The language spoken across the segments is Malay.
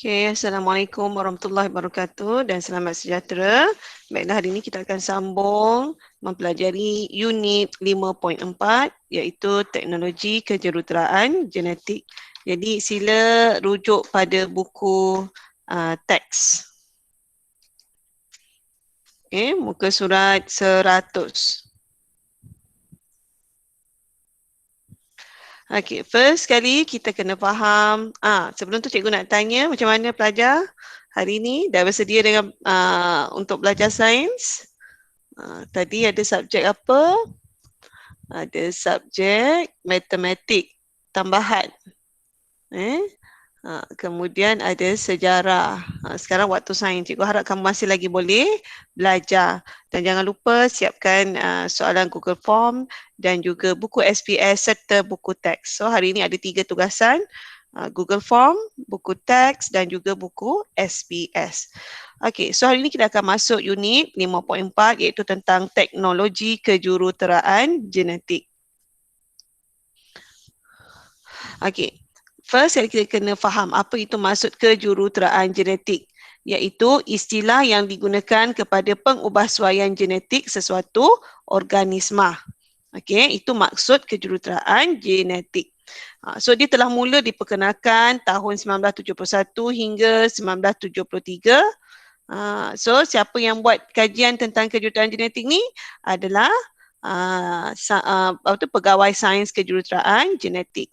Assalamualaikum warahmatullahi wabarakatuh dan selamat sejahtera. Baiklah, hari ini kita akan sambung mempelajari unit 5.4 iaitu teknologi kejuruteraan genetik. Jadi sila rujuk pada buku teks. Muka surat 100. Okey, first sekali kita kena faham. Sebelum tu cikgu nak tanya macam mana pelajar hari ni dah bersedia dengan untuk belajar sains? Tadi ada subjek apa? Ada subjek matematik tambahan. Kemudian ada sejarah. Sekarang waktu sains. Cikgu harap kamu masih lagi boleh belajar. Dan jangan lupa siapkan soalan Google Form dan juga buku SPS serta buku teks. So hari ini ada 3 tugasan. Google Form, buku teks dan juga buku SPS. Okey, so hari ini kita akan masuk unit 5.4 iaitu tentang teknologi kejuruteraan genetik. Okey. First, kita kena faham apa itu maksud kejuruteraan genetik, iaitu istilah yang digunakan kepada pengubahsuaian genetik sesuatu organisma. Okey, itu maksud kejuruteraan genetik. So dia telah mula diperkenalkan tahun 1971 hingga 1973. So siapa yang buat kajian tentang kejuruteraan genetik ni adalah pegawai sains kejuruteraan genetik.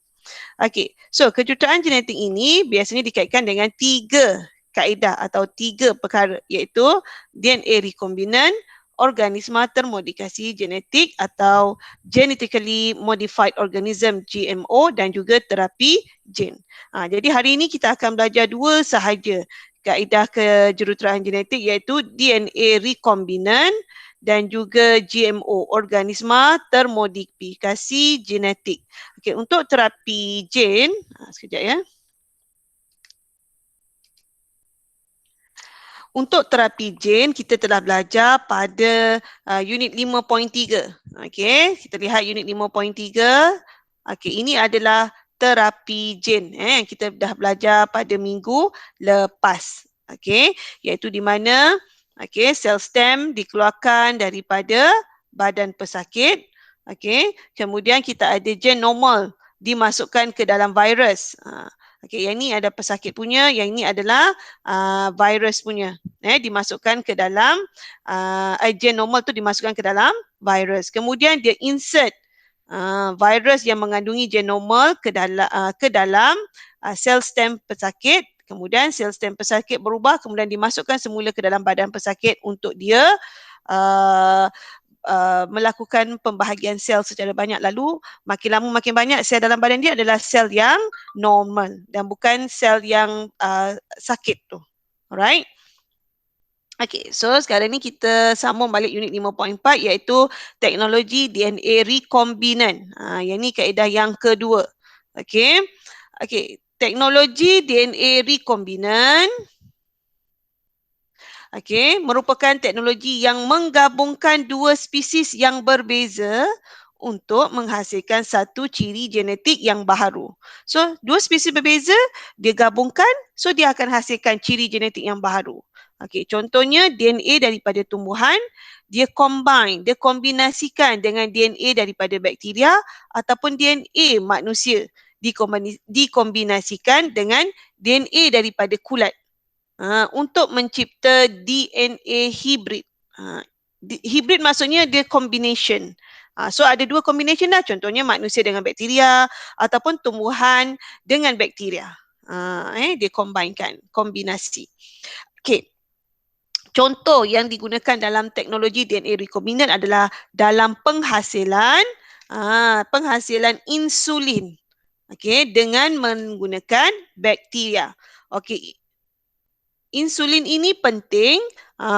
Okey, so kejuruteraan genetik ini biasanya dikaitkan dengan 3 kaedah atau 3 perkara iaitu DNA recombinant, organisma termodifikasi genetik atau genetically modified organism GMO dan juga terapi gen. Jadi hari ini kita akan belajar 2 sahaja kaedah kejuruteraan genetik iaitu DNA recombinant dan juga GMO, organisma termodifikasi genetik. Okey, untuk terapi gen, sekejap ya. Untuk terapi gen, kita telah belajar pada unit 5.3. Okey, kita lihat unit 5.3. Okey, ini adalah terapi gen. Kita dah belajar pada minggu lepas. Okey, iaitu di mana sel stem dikeluarkan daripada badan pesakit. Okey, kemudian kita ada gen normal dimasukkan ke dalam virus. Okey, yang ni ada pesakit punya, yang ini adalah virus punya. Dimasukkan ke dalam gen normal tu dimasukkan ke dalam virus. Kemudian dia insert virus yang mengandungi gen normal ke dalam sel stem pesakit. Kemudian sel stem pesakit berubah, kemudian dimasukkan semula ke dalam badan pesakit untuk dia melakukan pembahagian sel secara banyak. Lalu makin lama makin banyak sel dalam badan dia adalah sel yang normal dan bukan sel yang sakit tu. Alright. Okey, so sekarang ni kita sambung balik unit 5.4 iaitu teknologi DNA recombinant. Yang ni kaedah yang kedua. Okey. Okey, teknologi DNA recombinant merupakan teknologi yang menggabungkan 2 spesies yang berbeza untuk menghasilkan satu ciri genetik yang baharu. So, 2 spesies berbeza, dia gabungkan, so dia akan hasilkan ciri genetik yang baharu. Contohnya DNA daripada tumbuhan, dia kombinasikan dengan DNA daripada bakteria ataupun DNA manusia dikombinasikan dengan DNA daripada kulat untuk mencipta DNA hibrid. Hibrid maksudnya dia combination. So ada 2 combination dah, contohnya manusia dengan bakteria ataupun tumbuhan dengan bakteria. Dia kombinasi. Okey. Contoh yang digunakan dalam teknologi DNA recombinant adalah dalam penghasilan insulin. Dengan menggunakan bakteria. Insulin ini penting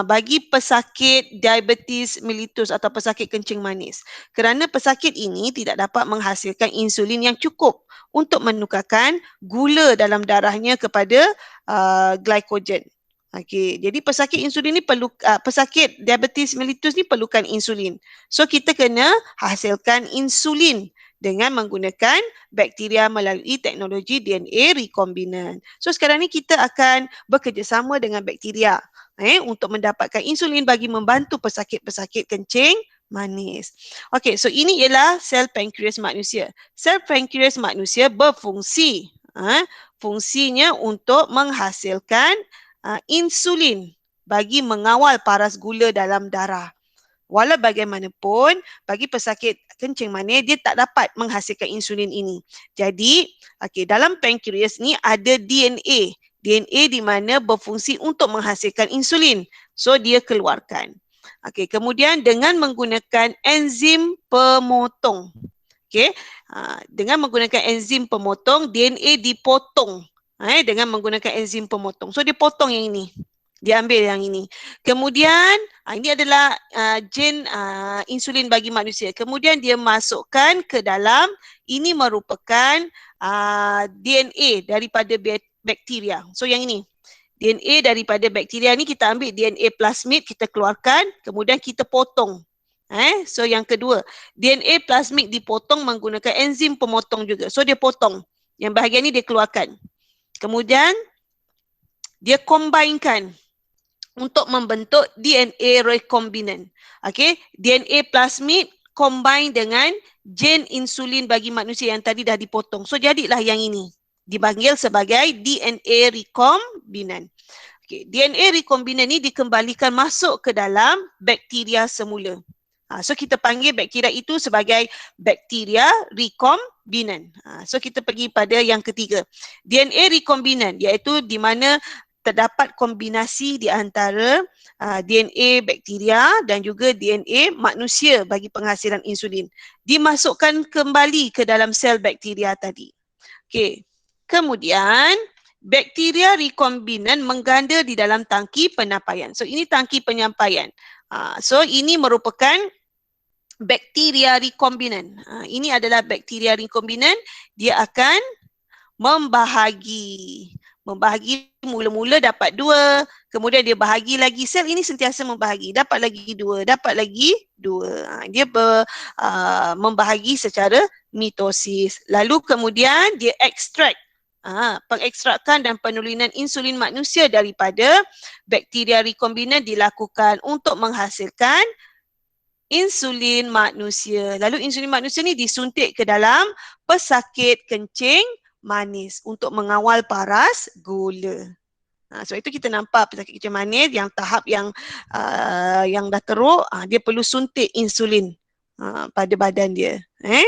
bagi pesakit diabetes mellitus atau pesakit kencing manis. Kerana pesakit ini tidak dapat menghasilkan insulin yang cukup untuk menukarkan gula dalam darahnya kepada glycogen. Jadi pesakit insulin ni pesakit diabetes mellitus ni perlukan insulin. So kita kena hasilkan insulin dengan menggunakan bakteria melalui teknologi DNA rekombinan. So sekarang ni kita akan bekerjasama dengan bakteria untuk mendapatkan insulin bagi membantu pesakit-pesakit kencing manis. Okey, so ini ialah sel pankreas manusia. Sel pankreas manusia berfungsi, fungsinya untuk menghasilkan insulin bagi mengawal paras gula dalam darah. Walau bagaimanapun, bagi pesakit kencing manis, dia tak dapat menghasilkan insulin ini. Jadi, dalam pankreas ni ada DNA. DNA di mana berfungsi untuk menghasilkan insulin. So, dia keluarkan. Kemudian dengan menggunakan enzim pemotong. Dengan menggunakan enzim pemotong, DNA dipotong. Dengan menggunakan enzim pemotong. So, dia potong yang ini. Dia ambil yang ini. Kemudian, ini adalah gen insulin bagi manusia. Kemudian dia masukkan ke dalam, ini merupakan DNA daripada bakteria. So yang ini, DNA daripada bakteria ni kita ambil DNA plasmid, kita keluarkan, kemudian kita potong. So yang kedua, DNA plasmid dipotong menggunakan enzim pemotong juga. So dia potong. Yang bahagian ni dia keluarkan. Kemudian, dia combinekan untuk membentuk DNA rekombinan. DNA plasmid combine dengan gen insulin bagi manusia yang tadi dah dipotong. So jadilah yang ini. Dipanggil sebagai DNA rekombinan. DNA rekombinan ni dikembalikan masuk ke dalam bakteria semula. So kita panggil bakteria itu sebagai bakteria rekombinan. So kita pergi pada yang ketiga. DNA rekombinan iaitu di mana terdapat kombinasi di antara DNA bakteria dan juga DNA manusia bagi penghasilan insulin. Dimasukkan kembali ke dalam sel bakteria tadi. Kemudian, bakteria rekombinan mengganda di dalam tangki penyampaian. So, ini tangki penyampaian. So, ini merupakan bakteria rekombinan. Ini adalah bakteria rekombinan. Dia akan membahagi. Membahagi mula-mula dapat 2, kemudian dia bahagi lagi. Sel ini sentiasa membahagi, dapat lagi 2, dapat lagi 2. Dia membahagi secara mitosis. Lalu kemudian dia ekstrak, pengekstrakan dan penurunan insulin manusia daripada bakteria rekombinan dilakukan untuk menghasilkan insulin manusia. Lalu insulin manusia ni disuntik ke dalam pesakit kencing manis untuk mengawal paras gula. Sebab itu kita nampak pesakit kencing manis yang tahap yang dah teruk, dia perlu suntik insulin pada badan dia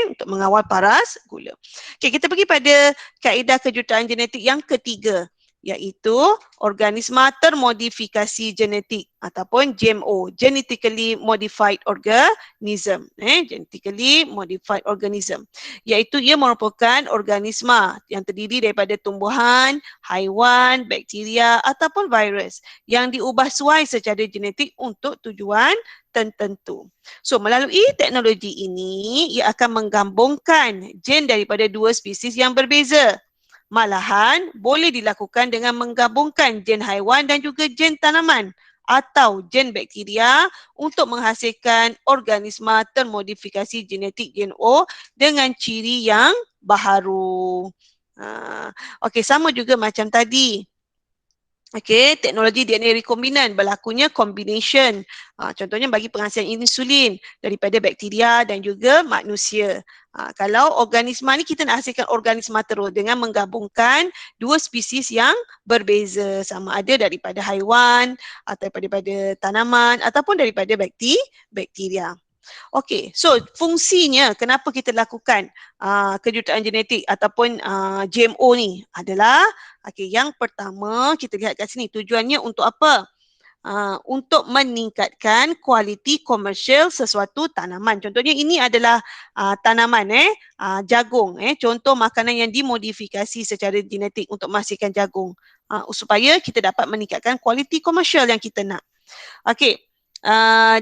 untuk mengawal paras gula. Kita pergi pada kaedah kejuruteraan genetik yang ketiga, iaitu organisma termodifikasi genetik ataupun GMO, genetically modified organism. Genetically modified organism, iaitu ia merupakan organisma yang terdiri daripada tumbuhan, haiwan, bakteria ataupun virus yang diubah suai secara genetik untuk tujuan tertentu. So, melalui teknologi ini, ia akan menggabungkan gen daripada 2 spesies yang berbeza. Malahan boleh dilakukan dengan menggabungkan gen haiwan dan juga gen tanaman atau gen bakteria untuk menghasilkan organisma termodifikasi genetik GMO dengan ciri yang baharu. Sama juga macam tadi. Teknologi DNA rekombinan berlakunya combination. Contohnya bagi penghasilan insulin daripada bakteria dan juga manusia. Kalau organisma ni kita nak hasilkan organisma terus dengan menggabungkan 2 spesies yang berbeza, sama ada daripada haiwan atau daripada tanaman ataupun daripada bakteria. So fungsinya kenapa kita lakukan kejuruteraan genetik ataupun GMO ni adalah yang pertama kita lihat kat sini, tujuannya untuk apa? Untuk meningkatkan kualiti komersial sesuatu tanaman. Contohnya ini adalah tanaman jagung, contoh makanan yang dimodifikasi secara genetik untuk menghasilkan jagung, supaya kita dapat meningkatkan kualiti komersial yang kita nak.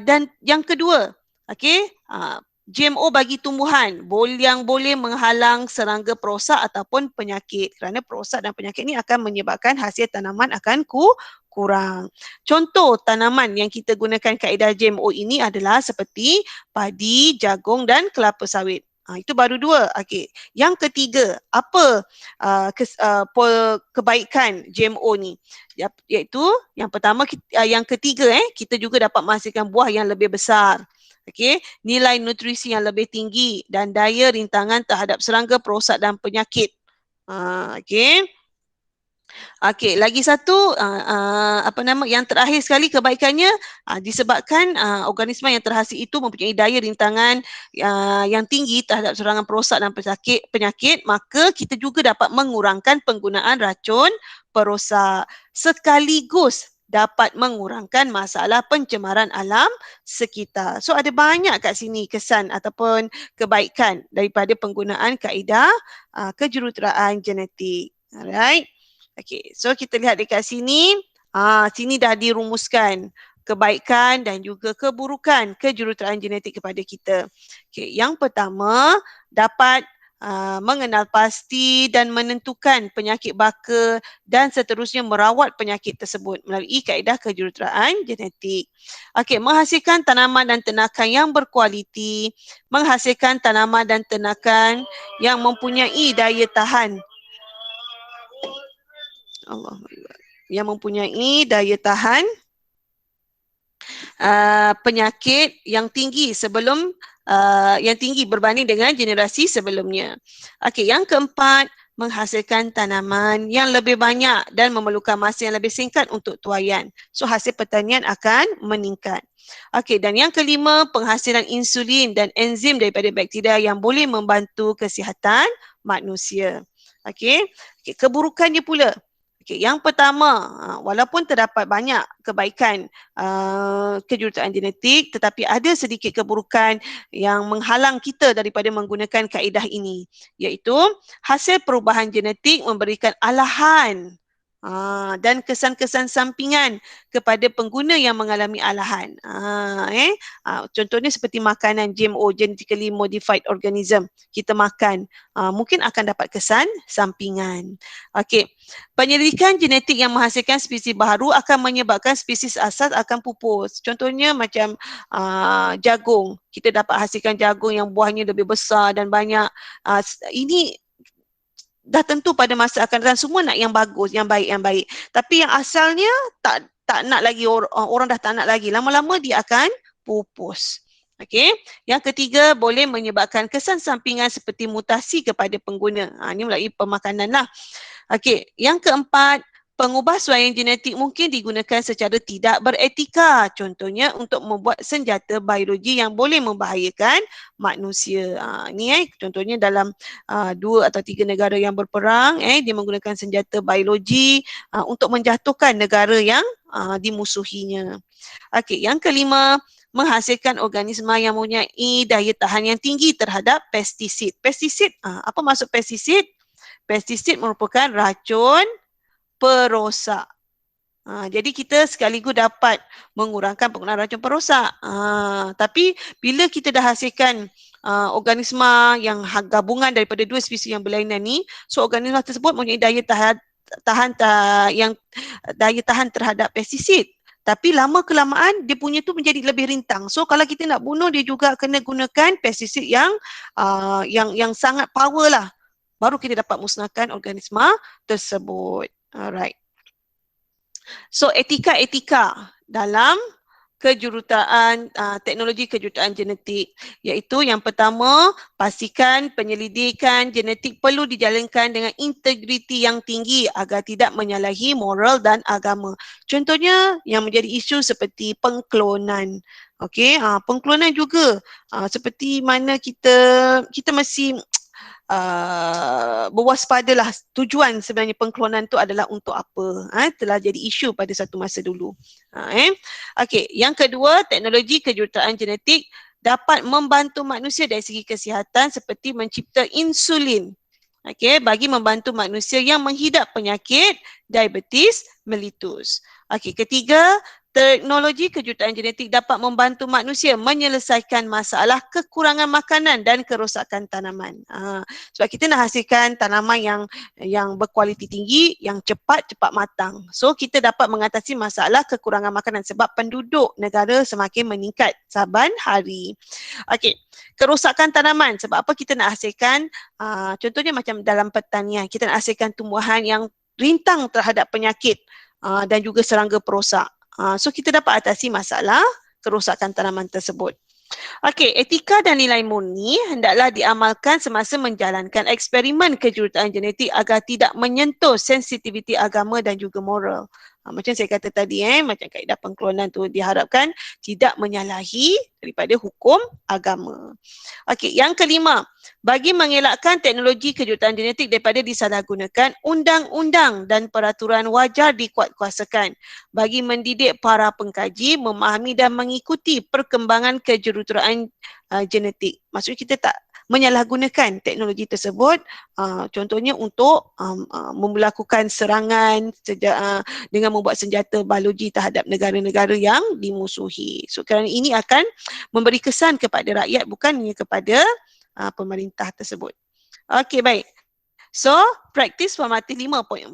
Dan yang kedua, GMO bagi tumbuhan yang boleh menghalang serangga perosak ataupun penyakit, kerana perosak dan penyakit ini akan menyebabkan hasil tanaman akan kurang. Contoh tanaman yang kita gunakan kaedah GMO ini adalah seperti padi, jagung dan kelapa sawit. Itu baru 2. Okey. Yang ketiga, apa kebaikan GMO ni? Iaitu yang pertama, yang ketiga kita juga dapat menghasilkan buah yang lebih besar. Okey, nilai nutrisi yang lebih tinggi dan daya rintangan terhadap serangga, perosak dan penyakit. Okey. Okey, lagi satu apa nama yang terakhir sekali kebaikannya disebabkan organisma yang terhasil itu mempunyai daya rintangan yang tinggi terhadap serangan perosak dan penyakit, maka kita juga dapat mengurangkan penggunaan racun perosak sekaligus dapat mengurangkan masalah pencemaran alam sekitar. So ada banyak kat sini kesan ataupun kebaikan daripada penggunaan kaedah kejuruteraan genetik. Alright. Okey, so kita lihat dekat sini. Sini dah dirumuskan kebaikan dan juga keburukan kejuruteraan genetik kepada kita. Okey, yang pertama dapat mengenal pasti dan menentukan penyakit baka dan seterusnya merawat penyakit tersebut melalui kaedah kejuruteraan genetik. Okey, menghasilkan tanaman dan ternakan yang berkualiti, menghasilkan tanaman dan ternakan yang mempunyai daya tahan yang mempunyai daya tahan penyakit yang tinggi yang tinggi berbanding dengan generasi sebelumnya. Okey, yang keempat, menghasilkan tanaman yang lebih banyak dan memerlukan masa yang lebih singkat untuk tuaian. So hasil pertanian akan meningkat. Okey, dan yang kelima, penghasilan insulin dan enzim daripada bakteria yang boleh membantu kesihatan manusia. Okey, keburukannya pula. Okay, yang pertama, walaupun terdapat banyak kebaikan kejuruteraan genetik, tetapi ada sedikit keburukan yang menghalang kita daripada menggunakan kaedah ini, iaitu hasil perubahan genetik memberikan alahan dan kesan-kesan sampingan kepada pengguna yang mengalami alahan. Contohnya seperti makanan GMO, genetically modified organism, kita makan, mungkin akan dapat kesan sampingan. Okey, penyelidikan genetik yang menghasilkan spesies baru akan menyebabkan spesies asas akan pupus. Contohnya macam jagung, kita dapat hasilkan jagung yang buahnya lebih besar dan banyak. Ini dah tentu pada masa akan datang semua nak yang bagus, yang baik. Tapi yang asalnya tak nak lagi, orang dah tak nak lagi. Lama-lama dia akan pupus. Okey. Yang ketiga, boleh menyebabkan kesan sampingan seperti mutasi kepada pengguna. Ini melalui pemakanan lah. Okey, yang keempat, pengubahsuaian genetik mungkin digunakan secara tidak beretika. Contohnya untuk membuat senjata biologi yang boleh membahayakan manusia. Ini contohnya dalam 2 atau 3 negara yang berperang, dia menggunakan senjata biologi untuk menjatuhkan negara yang dimusuhinya. Okey, yang kelima, menghasilkan organisma yang mempunyai daya tahan yang tinggi terhadap pestisid. Pestisid, apa maksud pestisid? Pestisid merupakan racun perosak. Jadi kita sekaligus dapat mengurangkan penggunaan racun perosak. Tapi bila kita dah hasilkan organisma yang gabungan daripada 2 spesies yang berlainan ni, so organisma tersebut mempunyai daya tahan terhadap pestisid. Tapi lama kelamaan dia punya tu menjadi lebih rintang. So kalau kita nak bunuh dia juga kena gunakan pestisid yang sangat power lah. Baru kita dapat musnahkan organisma tersebut. Alright. So etika-etika dalam kejuruteraan, teknologi kejuruteraan genetik, iaitu yang pertama, pastikan penyelidikan genetik perlu dijalankan dengan integriti yang tinggi agar tidak menyalahi moral dan agama. Contohnya yang menjadi isu seperti pengklonan. Okey, pengklonan juga seperti mana kita mesti berwaspadalah. Tujuan sebenarnya pengklonan tu adalah untuk apa? Telah jadi isu pada satu masa dulu. Okey, yang kedua, teknologi kejuruteraan genetik dapat membantu manusia dari segi kesihatan seperti mencipta insulin. Okey, bagi membantu manusia yang menghidap penyakit diabetes mellitus. Okey, ketiga, teknologi kejuruteraan genetik dapat membantu manusia menyelesaikan masalah kekurangan makanan dan kerosakan tanaman. Sebab kita nak hasilkan tanaman yang berkualiti tinggi, yang cepat matang. So kita dapat mengatasi masalah kekurangan makanan sebab penduduk negara semakin meningkat saban hari. Okey, kerosakan tanaman. Sebab apa kita nak hasilkan, contohnya macam dalam pertanian, kita nak hasilkan tumbuhan yang rintang terhadap penyakit dan juga serangga perosak. So kita dapat atasi masalah kerosakan tanaman tersebut. Okey, etika dan nilai murni hendaklah diamalkan semasa menjalankan eksperimen kejuruteraan genetik agar tidak menyentuh sensitiviti agama dan juga moral. Macam saya kata tadi, macam kaedah pengklonan tu diharapkan tidak menyalahi daripada hukum agama. Okey, yang kelima, bagi mengelakkan teknologi kejuruteraan genetik daripada disalahgunakan, undang-undang dan peraturan wajar dikuatkuasakan bagi mendidik para pengkaji memahami dan mengikuti perkembangan kejuruteraan genetik. Maksudnya kita tak menyalahgunakan teknologi tersebut, contohnya untuk melakukan serangan dengan membuat senjata biologi terhadap negara-negara yang dimusuhi. So kerana ini akan memberi kesan kepada rakyat bukannya kepada pemerintah tersebut. Okey, baik. So, praktis formatif 5.4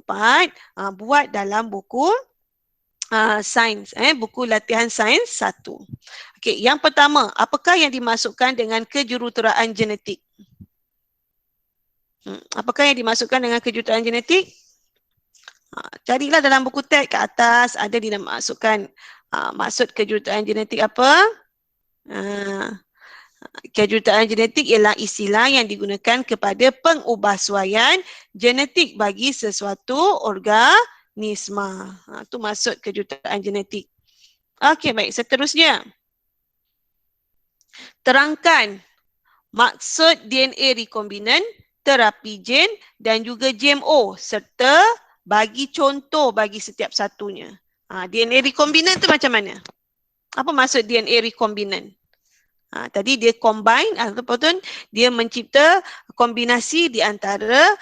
buat dalam buku sains, buku latihan sains 1. Okey, yang pertama, apakah yang dimasukkan dengan kejuruteraan genetik? Apakah yang dimasukkan dengan kejuruteraan genetik? Carilah dalam buku teks ke atas, ada dimasukkan maksud kejuruteraan genetik apa? Kejuruteraan genetik ialah istilah yang digunakan kepada pengubahsuaian genetik bagi sesuatu organisma. Itu maksud kejuruteraan genetik. Okey, baik. Seterusnya, terangkan maksud DNA rekombinan, terapi gen dan juga GMO serta bagi contoh bagi setiap satunya. DNA rekombinan tu macam mana? Apa maksud DNA rekombinan? Tadi dia combine ataupun dia mencipta kombinasi di antara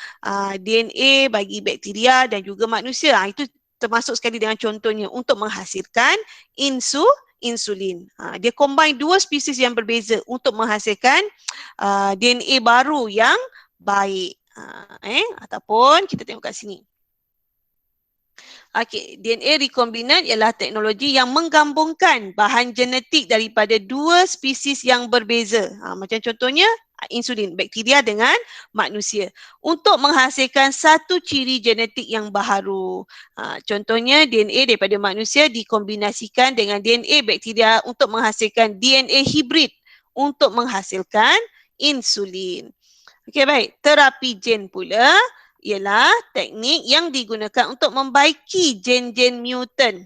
DNA bagi bakteria dan juga manusia. Itu termasuk sekali dengan contohnya untuk menghasilkan insulin. Dia combine dua spesies yang berbeza untuk menghasilkan DNA baru yang baik. Ataupun kita tengok kat sini. Okey, DNA rekombinan ialah teknologi yang menggabungkan bahan genetik daripada dua spesies yang berbeza. Macam contohnya insulin, bakteria dengan manusia untuk menghasilkan satu ciri genetik yang baharu. Contohnya DNA daripada manusia dikombinasikan dengan DNA bakteria untuk menghasilkan DNA hibrid untuk menghasilkan insulin. Okey, baik. Terapi gen pula ialah teknik yang digunakan untuk membaiki gen-gen mutant.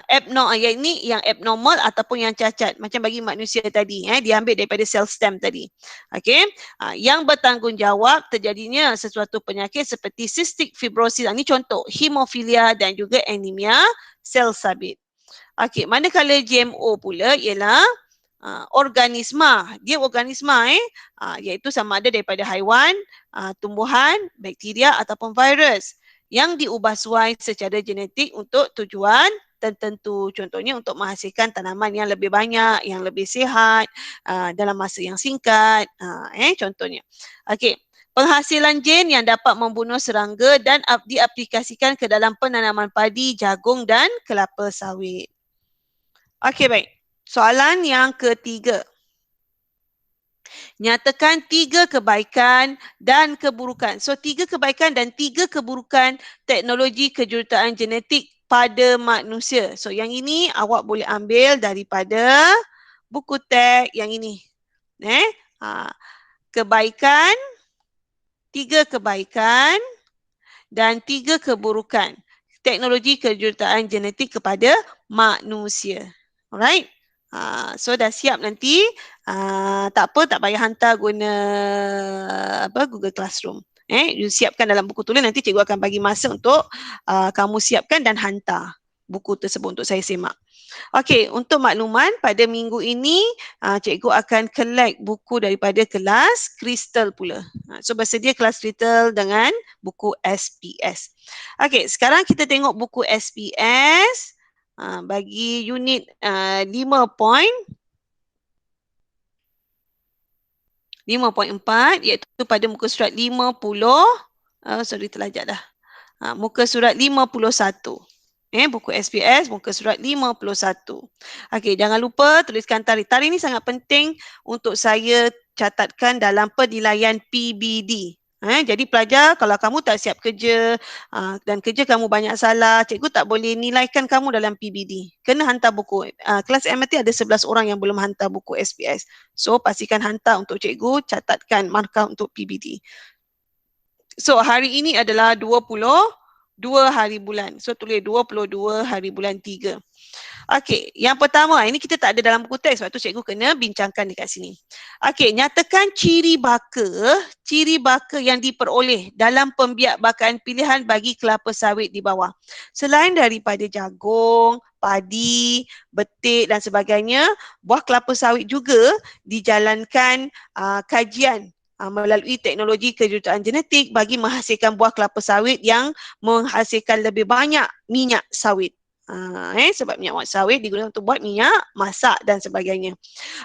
Yang abnormal ataupun yang cacat. Macam bagi manusia tadi, diambil daripada sel stem tadi. Okey, yang bertanggungjawab terjadinya sesuatu penyakit seperti cystic fibrosis. Ini contoh, hemofilia dan juga anemia sel sabit. Okey, manakala GMO pula ialah organisma. Dia organisma iaitu sama ada daripada haiwan, tumbuhan, bakteria ataupun virus yang diubah suai secara genetik untuk tujuan tertentu. Contohnya untuk menghasilkan tanaman yang lebih banyak, yang lebih sihat dalam masa yang singkat. Contohnya. Okey. Penghasilan gen yang dapat membunuh serangga dan diaplikasikan ke dalam penanaman padi, jagung dan kelapa sawit. Okey, baik. Soalan yang ketiga. Nyatakan 3 kebaikan dan keburukan. So 3 kebaikan dan 3 keburukan teknologi kejuruteraan genetik pada manusia. So yang ini awak boleh ambil daripada buku teks yang ini. Kebaikan, 3 kebaikan dan 3 keburukan teknologi kejuruteraan genetik kepada manusia. Alright. So dah siap nanti, tak apa, tak payah hantar guna Google Classroom. You siapkan dalam buku tulis, nanti cikgu akan bagi masa untuk kamu siapkan dan hantar buku tersebut untuk saya semak. Okey, untuk makluman pada minggu ini cikgu akan collect buku daripada kelas Crystal pula. So bersedia kelas Crystal dengan buku SPS. Okey, sekarang kita tengok buku SPS. Bagi unit 5.4 iaitu pada muka surat 50. Sorry, terlajak dah. Muka surat 51. Buku SPS muka surat 51. Okey, jangan lupa tuliskan tarikh. Tarikh ni sangat penting untuk saya catatkan dalam penilaian PBD. Jadi pelajar, kalau kamu tak siap kerja dan kerja kamu banyak salah, cikgu tak boleh nilaikan kamu dalam PBD. Kena hantar buku. Kelas MRT ada 11 orang yang belum hantar buku SPS. So, pastikan hantar untuk cikgu, catatkan markah untuk PBD. So, hari ini adalah 22 hari bulan. So, tulis 22 hari bulan 3. Okey, yang pertama, ini kita tak ada dalam buku teks, sebab tu cikgu kena bincangkan dekat sini. Okey, nyatakan ciri baka yang diperoleh dalam pembiakbakan pilihan bagi kelapa sawit di bawah. Selain daripada jagung, padi, betik dan sebagainya, buah kelapa sawit juga dijalankan kajian melalui teknologi kejuruteraan genetik bagi menghasilkan buah kelapa sawit yang menghasilkan lebih banyak minyak sawit. Sebab minyak sawit digunakan untuk buat minyak masak dan sebagainya.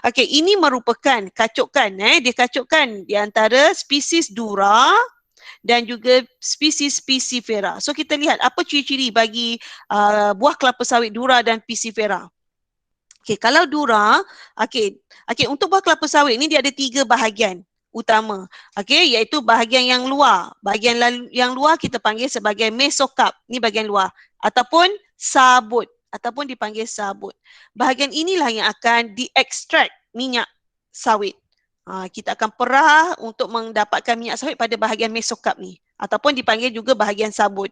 Okey, ini merupakan kacukan, dia kacukan di antara spesies dura dan juga spesies piscifera. So kita lihat apa ciri-ciri bagi buah kelapa sawit dura dan piscifera. Okey, kalau dura, okey, untuk buah kelapa sawit ni dia ada 3 bahagian utama. Okey, iaitu bahagian yang luar. Bahagian yang luar kita panggil sebagai mesokarp. Ni bahagian luar ataupun sabut ataupun dipanggil sabut. Bahagian inilah yang akan diekstrak minyak sawit. Kita akan perah untuk mendapatkan minyak sawit pada bahagian mesokarp ni ataupun dipanggil juga bahagian sabut.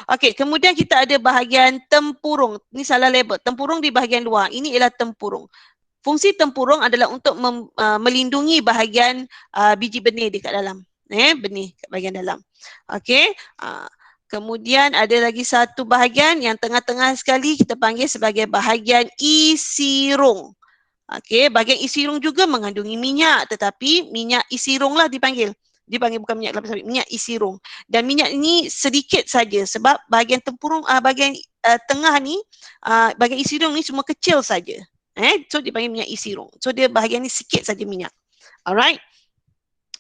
Okey, kemudian kita ada bahagian tempurung. Ni salah label. Tempurung di bahagian luar. Ini ialah tempurung. Fungsi tempurung adalah untuk melindungi bahagian biji benih dekat dalam. Benih kat bahagian dalam. Okey. Kemudian ada lagi satu bahagian yang tengah-tengah sekali kita panggil sebagai bahagian isirung. Okey, bahagian isirung juga mengandungi minyak, tetapi minyak isirung lah dipanggil. Dipanggil bukan minyak kelapa sawit, minyak isirung. Dan minyak ini sedikit saja sebab bahagian tempurung, bahagian tengah ni, bahagian isirung ni semua kecil saja. So dipanggil minyak isirung. So dia bahagian ni sikit saja minyak. Alright.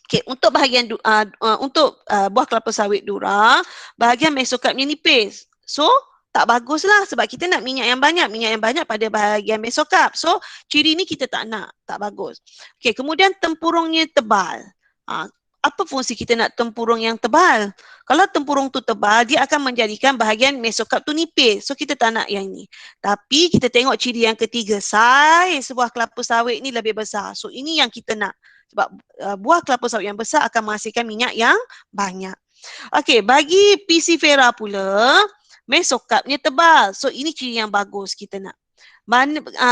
Okay, untuk bahagian buah kelapa sawit dura, bahagian mesokarpnya nipis. So, tak baguslah sebab kita nak minyak yang banyak pada bahagian mesokarp. So, ciri ni kita tak nak, tak bagus. Okay, kemudian tempurungnya tebal. Apa fungsi kita nak tempurung yang tebal? Kalau tempurung tu tebal, dia akan menjadikan bahagian mesokarp tu nipis. So, kita tak nak yang ni. Tapi, kita tengok ciri yang ketiga. Saiz buah kelapa sawit ni lebih besar. So, ini yang kita nak. Sebab buah kelapa sawit yang besar akan menghasilkan minyak yang banyak. Okey, bagi piscifera pula, mesokarpnya tebal. So, ini ciri yang bagus kita nak.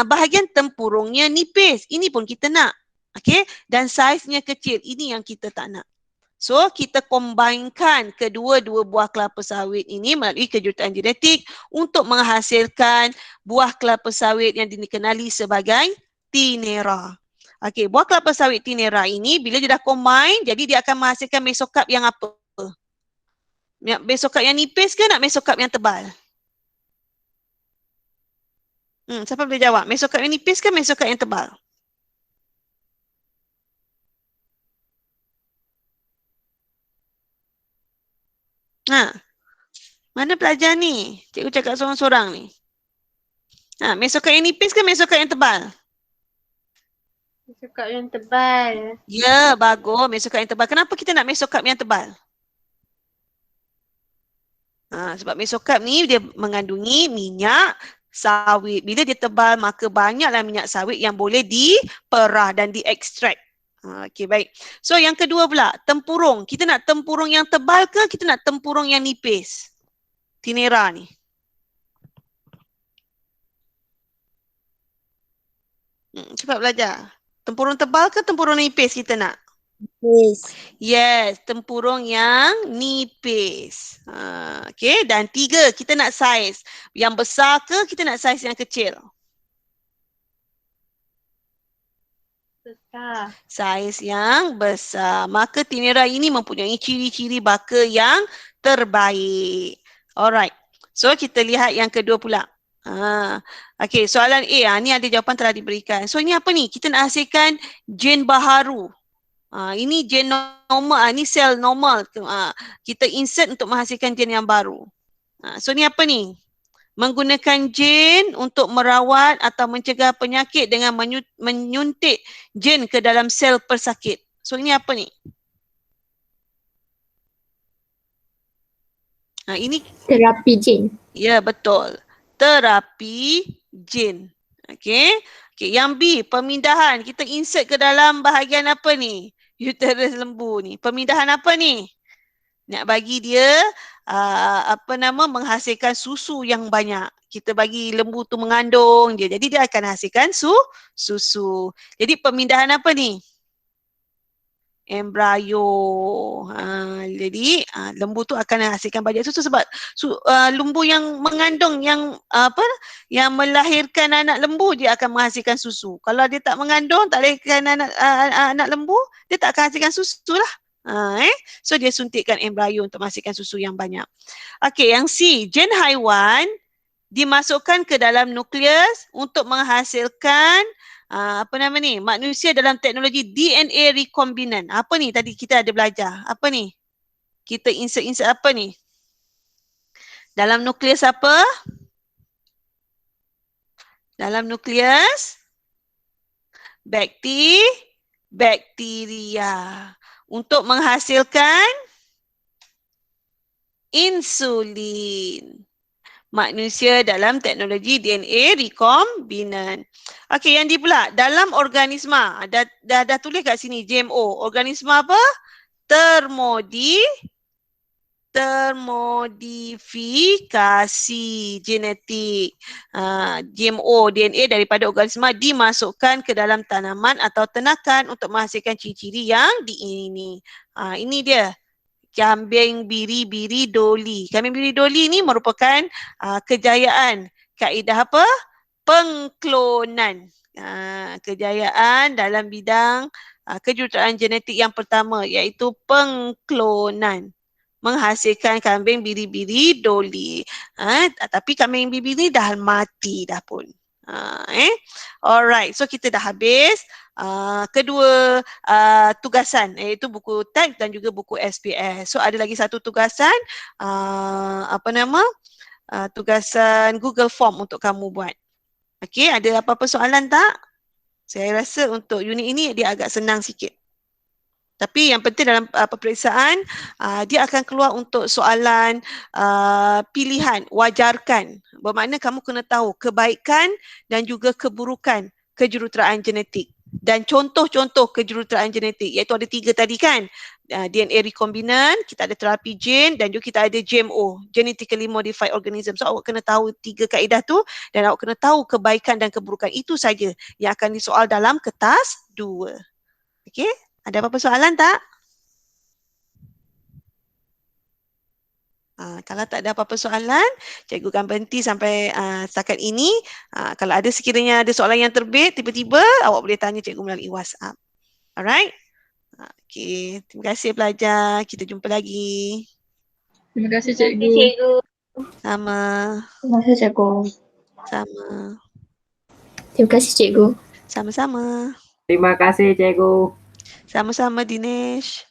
Bahagian tempurungnya nipis. Ini pun kita nak. Okey, dan saiznya kecil. Ini yang kita tak nak. So, kita combinekan kedua-dua buah kelapa sawit ini melalui kejuruteraan genetik untuk menghasilkan buah kelapa sawit yang dikenali sebagai Tinera. Okey, buah kelapa sawit Tinera ini bila dia dah combine, jadi dia akan menghasilkan mesokarp yang apa? Mesokarp yang nipis ke nak mesokarp yang tebal? Siapa boleh jawab? Mesokarp yang nipis ke mesokarp yang tebal? Mana pelajar ni? Cikgu cakap seorang-seorang ni. Mesokarp yang nipis ke mesokarp yang tebal? Mesokarp yang tebal. Ya, bagus. Mesokarp yang tebal. Kenapa kita nak mesokarp yang tebal? Sebab mesokarp ni dia mengandungi minyak sawit. Bila dia tebal, maka banyaklah minyak sawit yang boleh diperah dan diekstrak. Okey, baik. So, yang kedua pula, tempurung. Kita nak tempurung yang tebal ke kita nak tempurung yang nipis? Tinera ni. Cepat belajar. Tempurung tebal ke tempurung nipis kita nak? Yes, tempurung yang nipis. Okey, dan 3, kita nak saiz. Yang besar ke kita nak saiz yang kecil? Besar. Saiz yang besar. Maka Tinera ini mempunyai ciri-ciri baka yang terbaik. Alright. So, kita lihat yang kedua pula. Okey, soalan A. Ni ada jawapan telah diberikan. So, ini apa ni? Kita nak hasilkan gen baharu. Ini gen normal. Ni sel normal. Kita insert untuk menghasilkan gen yang baru. So, ni apa ni? Menggunakan gen untuk merawat atau mencegah penyakit dengan menyuntik gen ke dalam sel pesakit. So, ini apa ni? Ini terapi gen. Ya, betul. Terapi gen. Okey. Okey, yang B, pemindahan. Kita insert ke dalam bahagian apa ni? Uterus lembu ni. Pemindahan apa ni? Nak bagi dia menghasilkan susu yang banyak. Kita bagi lembu tu mengandung dia. Jadi dia akan hasilkan susu. Jadi pemindahan apa ni? Embrio. Jadi lembu tu akan hasilkan banyak susu sebab lembu yang mengandung yang melahirkan anak lembu dia akan menghasilkan susu. Kalau dia tak mengandung, tak lahirkan anak lembu, dia tak akan hasilkan susu lah. So dia suntikkan embrio untuk menghasilkan susu yang banyak. Okey, yang C, gen haiwan dimasukkan ke dalam nukleus untuk menghasilkan manusia dalam teknologi DNA recombinant. Apa ni tadi kita ada belajar? Apa ni? Kita insert apa ni? Dalam nukleus apa? Dalam nukleus bakteria untuk menghasilkan insulin. Manusia dalam teknologi DNA recombinant. Okey, yang D pula, dalam organisma, dah tulis kat sini GMO. Organisma apa? Termodifikasi genetik. GMO, DNA daripada organisma dimasukkan ke dalam tanaman atau ternakan untuk menghasilkan ciri-ciri yang ini. Ini dia. Kambing biri-biri doli. Kambing biri doli ni merupakan kejayaan kaedah apa? Pengklonan. Kejayaan dalam bidang kejuruteraan genetik yang pertama iaitu pengklonan. Menghasilkan kambing biri-biri doli. Tapi kambing biri-biri dah mati dah pun. Alright, so kita dah habis kedua tugasan iaitu buku teks dan juga buku SPS. So ada lagi satu tugasan tugasan Google Form untuk kamu buat. Okey, ada apa-apa soalan tak? Saya rasa untuk unit ini dia agak senang sikit. Tapi yang penting dalam peperiksaan dia akan keluar untuk soalan pilihan, wajarkan. Bermakna kamu kena tahu kebaikan dan juga keburukan kejuruteraan genetik. Dan contoh-contoh kejuruteraan genetik iaitu ada 3 tadi kan. DNA recombinant, kita ada terapi gen dan juga kita ada GMO, genetically modified organism. So awak kena tahu 3 kaedah tu dan awak kena tahu kebaikan dan keburukan. Itu saja yang akan disoal dalam kertas 2. Okey? Ada apa-apa soalan tak? Kalau tak ada apa-apa soalan, cikgu akan berhenti sampai setakat ini. Kalau ada sekiranya ada soalan yang terbit, tiba-tiba awak boleh tanya cikgu melalui WhatsApp. Alright? Okey, terima kasih pelajar. Kita jumpa lagi. Terima kasih cikgu. Sama. Terima kasih cikgu. Sama. Terima kasih cikgu. Sama-sama. Terima kasih cikgu. Sama-sama Dinesh.